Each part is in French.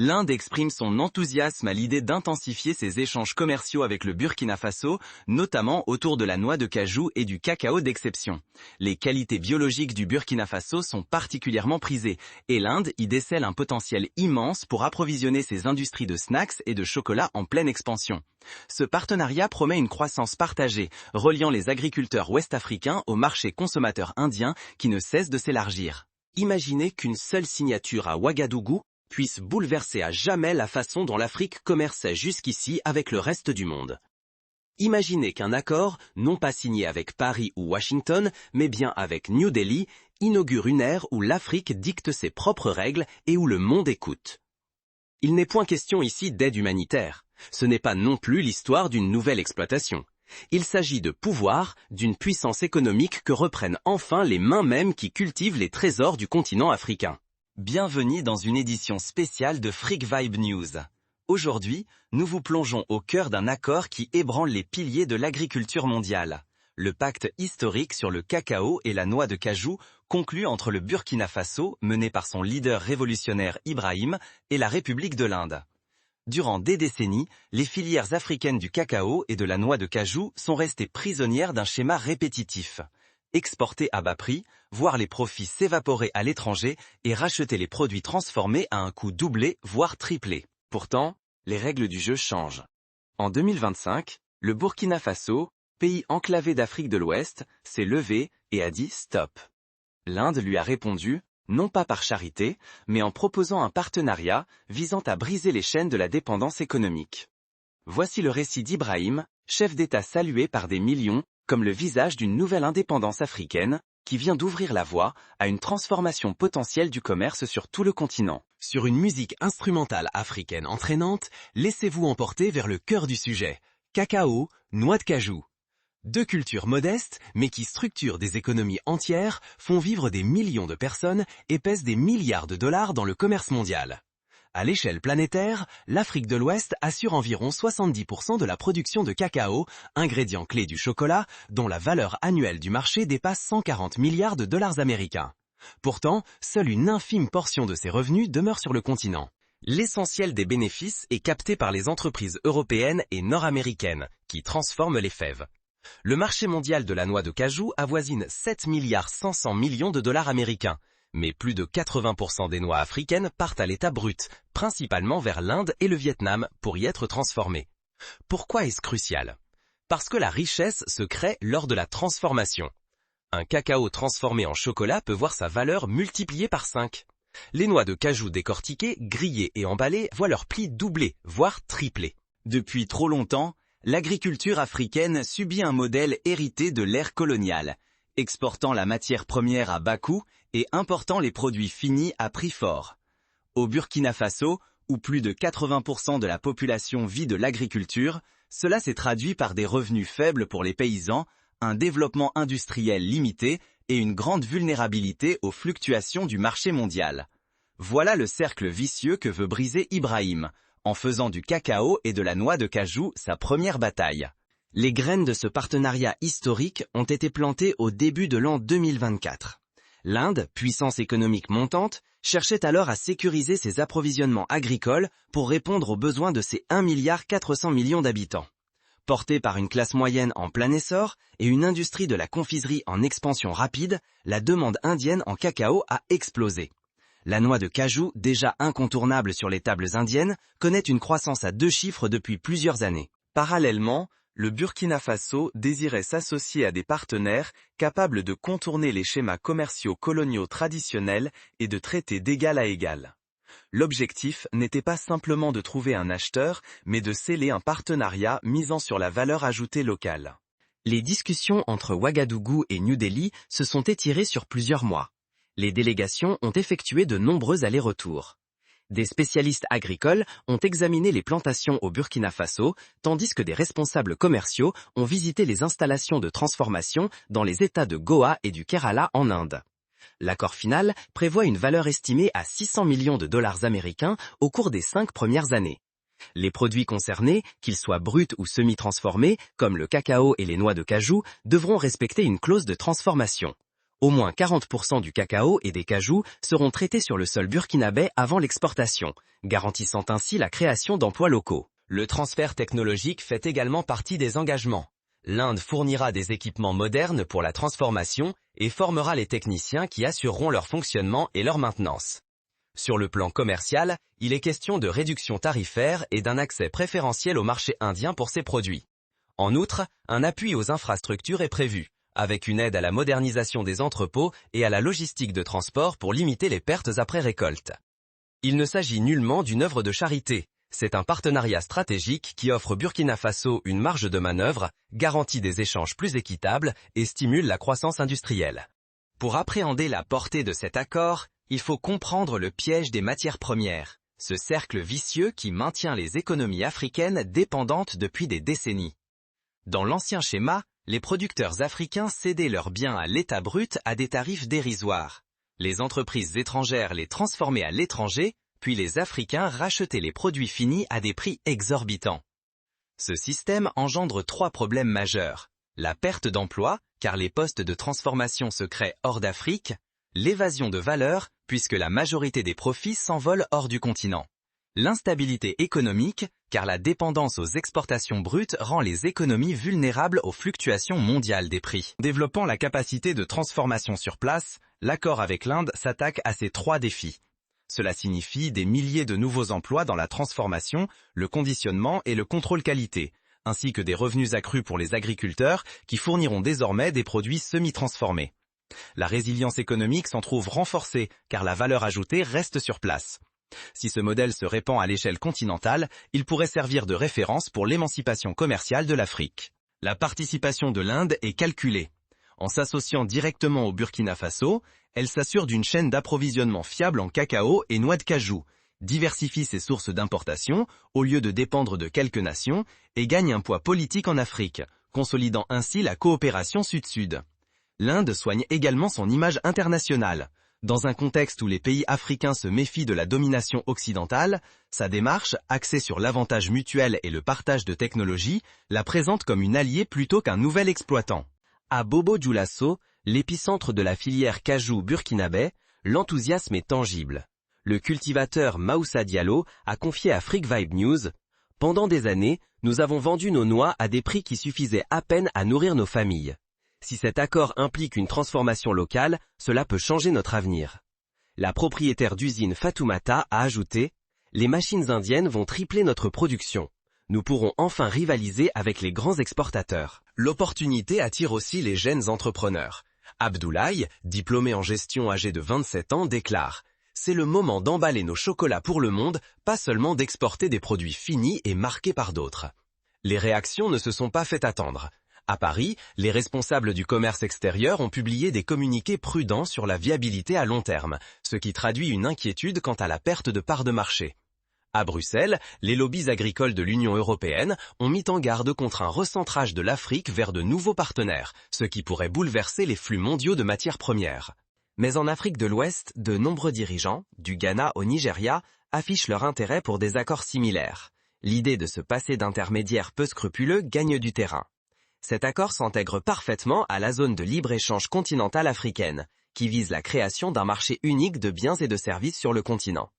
L'Inde exprime son enthousiasme à l'idée d'intensifier ses échanges commerciaux avec le Burkina Faso, notamment autour de la noix de cajou et du cacao d'exception. Les qualités biologiques du Burkina Faso sont particulièrement prisées, et l'Inde y décèle un potentiel immense pour approvisionner ses industries de snacks et de chocolat en pleine expansion. Ce partenariat promet une croissance partagée, reliant les agriculteurs ouest-africains au marché consommateur indien qui ne cesse de s'élargir. Imaginez qu'une seule signature à Ouagadougou puisse bouleverser à jamais la façon dont l'Afrique commerçait jusqu'ici avec le reste du monde. Imaginez qu'un accord, non pas signé avec Paris ou Washington, mais bien avec New Delhi, inaugure une ère où l'Afrique dicte ses propres règles et où le monde écoute. Il n'est point question ici d'aide humanitaire. Ce n'est pas non plus l'histoire d'une nouvelle exploitation. Il s'agit de pouvoir, d'une puissance économique que reprennent enfin les mains mêmes qui cultivent les trésors du continent africain. Bienvenue dans une édition spéciale de Freak Vibe News. Aujourd'hui, nous vous plongeons au cœur d'un accord qui ébranle les piliers de l'agriculture mondiale. Le pacte historique sur le cacao et la noix de cajou conclu entre le Burkina Faso, mené par son leader révolutionnaire Ibrahim, et la République de l'Inde. Durant des décennies, les filières africaines du cacao et de la noix de cajou sont restées prisonnières d'un schéma répétitif. Exporter à bas prix, voir les profits s'évaporer à l'étranger et racheter les produits transformés à un coût doublé, voire triplé. Pourtant, les règles du jeu changent. En 2025, le Burkina Faso, pays enclavé d'Afrique de l'Ouest, s'est levé et a dit « stop ». L'Inde lui a répondu, non pas par charité, mais en proposant un partenariat visant à briser les chaînes de la dépendance économique. Voici le récit d'Ibrahim, chef d'État salué par des millions, comme le visage d'une nouvelle indépendance africaine, qui vient d'ouvrir la voie à une transformation potentielle du commerce sur tout le continent. Sur une musique instrumentale africaine entraînante, laissez-vous emporter vers le cœur du sujet. Cacao, noix de cajou. Deux cultures modestes, mais qui structurent des économies entières, font vivre des millions de personnes et pèsent des milliards de dollars dans le commerce mondial. À l'échelle planétaire, l'Afrique de l'Ouest assure environ 70% de la production de cacao, ingrédient clé du chocolat, dont la valeur annuelle du marché dépasse 140 milliards de dollars américains. Pourtant, seule une infime portion de ces revenus demeure sur le continent. L'essentiel des bénéfices est capté par les entreprises européennes et nord-américaines, qui transforment les fèves. Le marché mondial de la noix de cajou avoisine 7 milliards 500 millions de dollars américains. Mais plus de 80% des noix africaines partent à l'état brut, principalement vers l'Inde et le Vietnam pour y être transformées. Pourquoi est-ce crucial? Parce que la richesse se crée lors de la transformation. Un cacao transformé en chocolat peut voir sa valeur multipliée par 5. Les noix de cajou décortiquées, grillées et emballées voient leur prix doubler, voire tripler. Depuis trop longtemps, l'agriculture africaine subit un modèle hérité de l'ère coloniale, exportant la matière première à bas coût et important les produits finis à prix fort. Au Burkina Faso, où plus de 80% de la population vit de l'agriculture, cela s'est traduit par des revenus faibles pour les paysans, un développement industriel limité et une grande vulnérabilité aux fluctuations du marché mondial. Voilà le cercle vicieux que veut briser Ibrahim, en faisant du cacao et de la noix de cajou sa première bataille. Les graines de ce partenariat historique ont été plantées au début de l'an 2024. L'Inde, puissance économique montante, cherchait alors à sécuriser ses approvisionnements agricoles pour répondre aux besoins de ses 1,4 milliard d'habitants. Portée par une classe moyenne en plein essor et une industrie de la confiserie en expansion rapide, la demande indienne en cacao a explosé. La noix de cajou, déjà incontournable sur les tables indiennes, connaît une croissance à 2 chiffres depuis plusieurs années. Parallèlement, le Burkina Faso désirait s'associer à des partenaires capables de contourner les schémas commerciaux coloniaux traditionnels et de traiter d'égal à égal. L'objectif n'était pas simplement de trouver un acheteur, mais de sceller un partenariat misant sur la valeur ajoutée locale. Les discussions entre Ouagadougou et New Delhi se sont étirées sur plusieurs mois. Les délégations ont effectué de nombreux allers-retours. Des spécialistes agricoles ont examiné les plantations au Burkina Faso, tandis que des responsables commerciaux ont visité les installations de transformation dans les États de Goa et du Kerala en Inde. L'accord final prévoit une valeur estimée à 600 millions de dollars américains au cours des 5 premières années. Les produits concernés, qu'ils soient bruts ou semi-transformés, comme le cacao et les noix de cajou, devront respecter une clause de transformation. Au moins 40% du cacao et des cajous seront traités sur le sol burkinabé avant l'exportation, garantissant ainsi la création d'emplois locaux. Le transfert technologique fait également partie des engagements. L'Inde fournira des équipements modernes pour la transformation et formera les techniciens qui assureront leur fonctionnement et leur maintenance. Sur le plan commercial, il est question de réduction tarifaire et d'un accès préférentiel au marché indien pour ces produits. En outre, un appui aux infrastructures est prévu, avec une aide à la modernisation des entrepôts et à la logistique de transport pour limiter les pertes après récolte. Il ne s'agit nullement d'une œuvre de charité. C'est un partenariat stratégique qui offre au Burkina Faso une marge de manœuvre, garantit des échanges plus équitables et stimule la croissance industrielle. Pour appréhender la portée de cet accord, il faut comprendre le piège des matières premières, ce cercle vicieux qui maintient les économies africaines dépendantes depuis des décennies. Dans l'ancien schéma, les producteurs africains cédaient leurs biens à l'État brut à des tarifs dérisoires. Les entreprises étrangères les transformaient à l'étranger, puis les Africains rachetaient les produits finis à des prix exorbitants. Ce système engendre 3 problèmes majeurs. La perte d'emploi, car les postes de transformation se créent hors d'Afrique, l'évasion de valeur, puisque la majorité des profits s'envolent hors du continent. L'instabilité économique, car la dépendance aux exportations brutes rend les économies vulnérables aux fluctuations mondiales des prix. Développant la capacité de transformation sur place, l'accord avec l'Inde s'attaque à ces 3 défis. Cela signifie des milliers de nouveaux emplois dans la transformation, le conditionnement et le contrôle qualité, ainsi que des revenus accrus pour les agriculteurs qui fourniront désormais des produits semi-transformés. La résilience économique s'en trouve renforcée car la valeur ajoutée reste sur place. Si ce modèle se répand à l'échelle continentale, il pourrait servir de référence pour l'émancipation commerciale de l'Afrique. La participation de l'Inde est calculée. En s'associant directement au Burkina Faso, elle s'assure d'une chaîne d'approvisionnement fiable en cacao et noix de cajou, diversifie ses sources d'importation au lieu de dépendre de quelques nations et gagne un poids politique en Afrique, consolidant ainsi la coopération sud-sud. L'Inde soigne également son image internationale. Dans un contexte où les pays africains se méfient de la domination occidentale, sa démarche, axée sur l'avantage mutuel et le partage de technologies, la présente comme une alliée plutôt qu'un nouvel exploitant. À Bobo-Dioulasso, l'épicentre de la filière cajou burkinabé, l'enthousiasme est tangible. Le cultivateur Maoussa Diallo a confié à Freak Vibe News « Pendant des années, nous avons vendu nos noix à des prix qui suffisaient à peine à nourrir nos familles. Si cet accord implique une transformation locale, cela peut changer notre avenir. » La propriétaire d'usine Fatoumata a ajouté « Les machines indiennes vont tripler notre production. Nous pourrons enfin rivaliser avec les grands exportateurs. » L'opportunité attire aussi les jeunes entrepreneurs. Abdoulaye, diplômé en gestion âgé de 27 ans, déclare « C'est le moment d'emballer nos chocolats pour le monde, pas seulement d'exporter des produits finis et marqués par d'autres. » Les réactions ne se sont pas fait attendre. À Paris, les responsables du commerce extérieur ont publié des communiqués prudents sur la viabilité à long terme, ce qui traduit une inquiétude quant à la perte de parts de marché. À Bruxelles, les lobbies agricoles de l'Union européenne ont mis en garde contre un recentrage de l'Afrique vers de nouveaux partenaires, ce qui pourrait bouleverser les flux mondiaux de matières premières. Mais en Afrique de l'Ouest, de nombreux dirigeants, du Ghana au Nigeria, affichent leur intérêt pour des accords similaires. L'idée de se passer d'intermédiaires peu scrupuleux gagne du terrain. Cet accord s'intègre parfaitement à la zone de libre-échange continentale africaine, qui vise la création d'un marché unique de biens et de services sur le continent.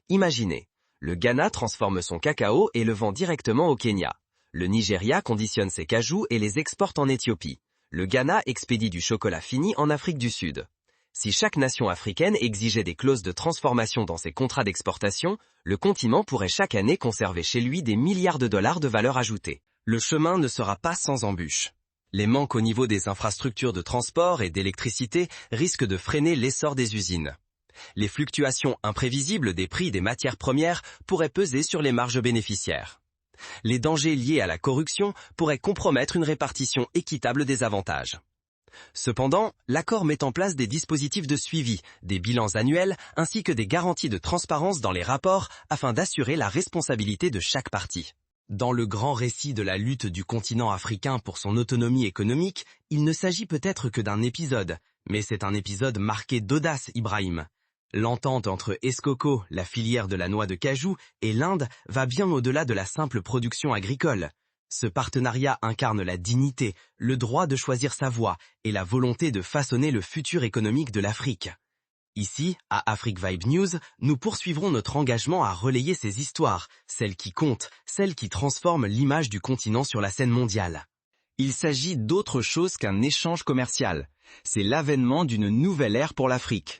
Imaginez, le Ghana transforme son cacao et le vend directement au Kenya. Le Nigeria conditionne ses cajous et les exporte en Éthiopie. Le Ghana expédie du chocolat fini en Afrique du Sud. Si chaque nation africaine exigeait des clauses de transformation dans ses contrats d'exportation, le continent pourrait chaque année conserver chez lui des milliards de dollars de valeur ajoutée. Le chemin ne sera pas sans embûches. Les manques au niveau des infrastructures de transport et d'électricité risquent de freiner l'essor des usines. Les fluctuations imprévisibles des prix des matières premières pourraient peser sur les marges bénéficiaires. Les dangers liés à la corruption pourraient compromettre une répartition équitable des avantages. Cependant, l'accord met en place des dispositifs de suivi, des bilans annuels ainsi que des garanties de transparence dans les rapports afin d'assurer la responsabilité de chaque partie. Dans le grand récit de la lutte du continent africain pour son autonomie économique, il ne s'agit peut-être que d'un épisode, mais c'est un épisode marqué d'audace, Ibrahim. L'entente entre Escoco, la filière de la noix de cajou, et l'Inde va bien au-delà de la simple production agricole. Ce partenariat incarne la dignité, le droit de choisir sa voie et la volonté de façonner le futur économique de l'Afrique. Ici, à Afrique Vibe News, nous poursuivrons notre engagement à relayer ces histoires, celles qui comptent, celles qui transforment l'image du continent sur la scène mondiale. Il s'agit d'autre chose qu'un échange commercial. C'est l'avènement d'une nouvelle ère pour l'Afrique.